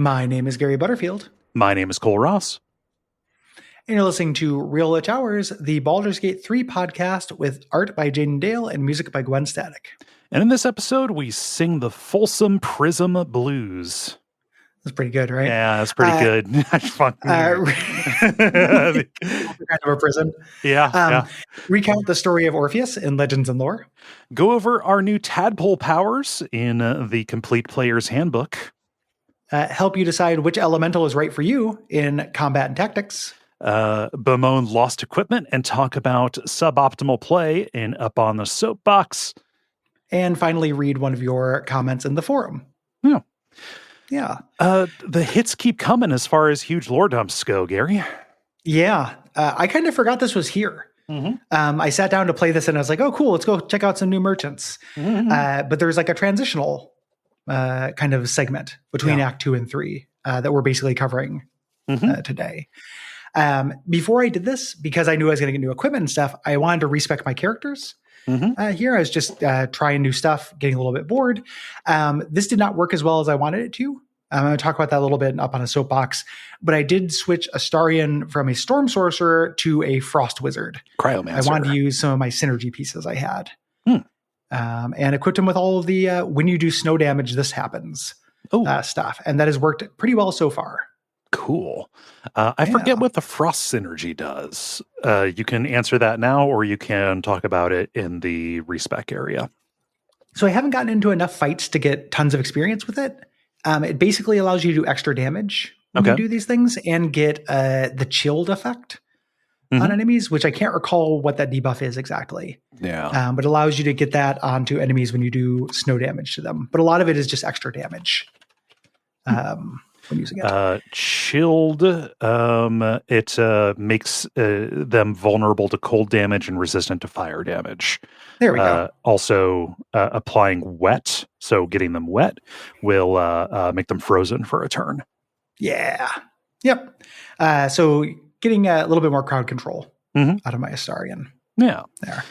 My name is Gary Butterfield. My name is Cole Ross. And you're listening to Real Lich Hours, the Baldur's Gate 3 podcast with art by Jaden Dale and music by Gwen Static. And in this episode, we sing the Folsom Prism Blues. That's pretty good, right? Yeah, that's pretty good. Kind of a prison. Yeah. Recount the story of Orpheus in Legends and Lore. Go over our new Tadpole powers in the Complete Player's Handbook. Help you decide which elemental is right for you in Combat and Tactics. Bemoan lost equipment and talk about suboptimal play in Up on the Soapbox. And finally, read one of your comments in the forum. Yeah. The hits keep coming as far as huge lore dumps go, Gary. Yeah. I kind of forgot this was here. Mm-hmm. I sat down to play this and I was like, oh, cool, let's go check out some new merchants. Mm-hmm. But there's like a transitional kind of segment between Act 2 and 3 that we're basically covering today. Before I did this, because I knew I was going to get new equipment and stuff, I wanted to respec my characters. Here I was just trying new stuff, getting a little bit bored. This did not work as well as I wanted it to. I'm going to talk about that a little bit up on a soapbox, but I did switch Astarion from a Storm Sorcerer to a Frost Wizard. Cryomancer. I wanted to use some of my synergy pieces I had. And equipped him with all of the when you do snow damage, this happens stuff. And that has worked pretty well so far. Cool. I forget what the frost synergy does. You can answer that now, or you can talk about it in the respec area. So I haven't gotten into enough fights to get tons of experience with it. It basically allows you to do extra damage when you do these things and get the chilled effect on enemies, which I can't recall what that debuff is exactly. Yeah. But it allows you to get that onto enemies when you do snow damage to them. But a lot of it is just extra damage. When using it. Chilled, it makes them vulnerable to cold damage and resistant to fire damage. There we go. Also, applying wet, so getting them wet, will make them frozen for a turn. Yeah. Yep. So getting a little bit more crowd control out of my Astarion. Yeah. There.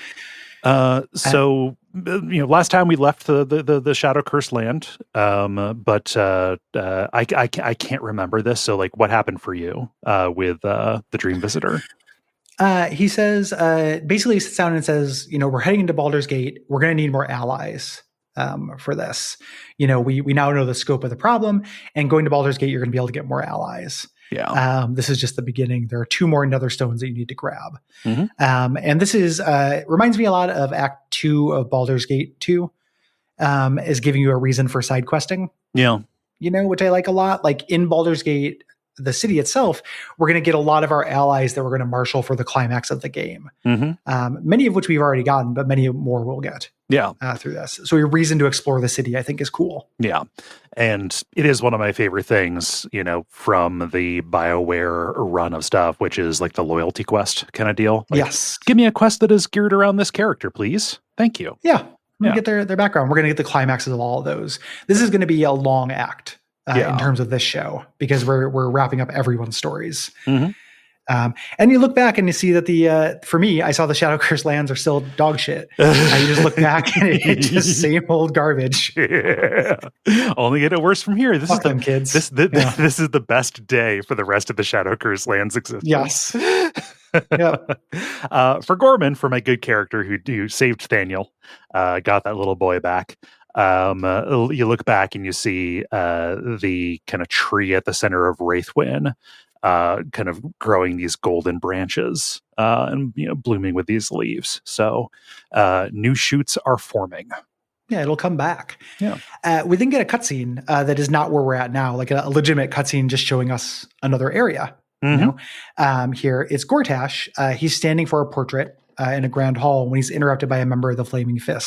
So last time we left the Shadow Curse land, but I can't remember this. So, like, what happened for you with the Dream Visitor? He says, basically, he sits down and says, we're heading into Baldur's Gate. We're going to need more allies for this. We now know the scope of the problem, and going to Baldur's Gate, you're going to be able to get more allies. Yeah. This is just the beginning. There are 2 more Nether Stones that you need to grab. And this is reminds me a lot of Act 2 of Baldur's Gate 2, is giving you a reason for side questing. Yeah. Which I like a lot. Like in Baldur's Gate, the city itself, we're going to get a lot of our allies that we're going to marshal for the climax of the game. Many of which we've already gotten, but many more we'll get. Through this. So your reason to explore the city, I think, is cool. Yeah. And it is one of my favorite things, from the BioWare run of stuff, which is like the loyalty quest kind of deal. Like, yes. Give me a quest that is geared around this character, please. Thank you. Yeah. Get their background. We're going to get the climaxes of all of those. This is going to be a long act in terms of this show, because we're wrapping up everyone's stories. And you look back and you see that for me, I saw the Shadow Curse lands are still dog shit. You just look back and it's just same old garbage. Yeah. Only get it worse from here. This Fuck is them kids. This is the best day for the rest of the Shadow Curse lands existence. Yes. Yep. For Gorman, for my good character who saved Thaniel, got that little boy back. You look back and you see the kind of tree at the center of Wraithwin, kind of growing these golden branches and blooming with these leaves. So new shoots are forming. Yeah, it'll come back. Yeah. We then get a cutscene that is not where we're at now, like a legitimate cutscene just showing us another area. Here it's Gortash. He's standing for a portrait in a grand hall when he's interrupted by a member of the Flaming Fist.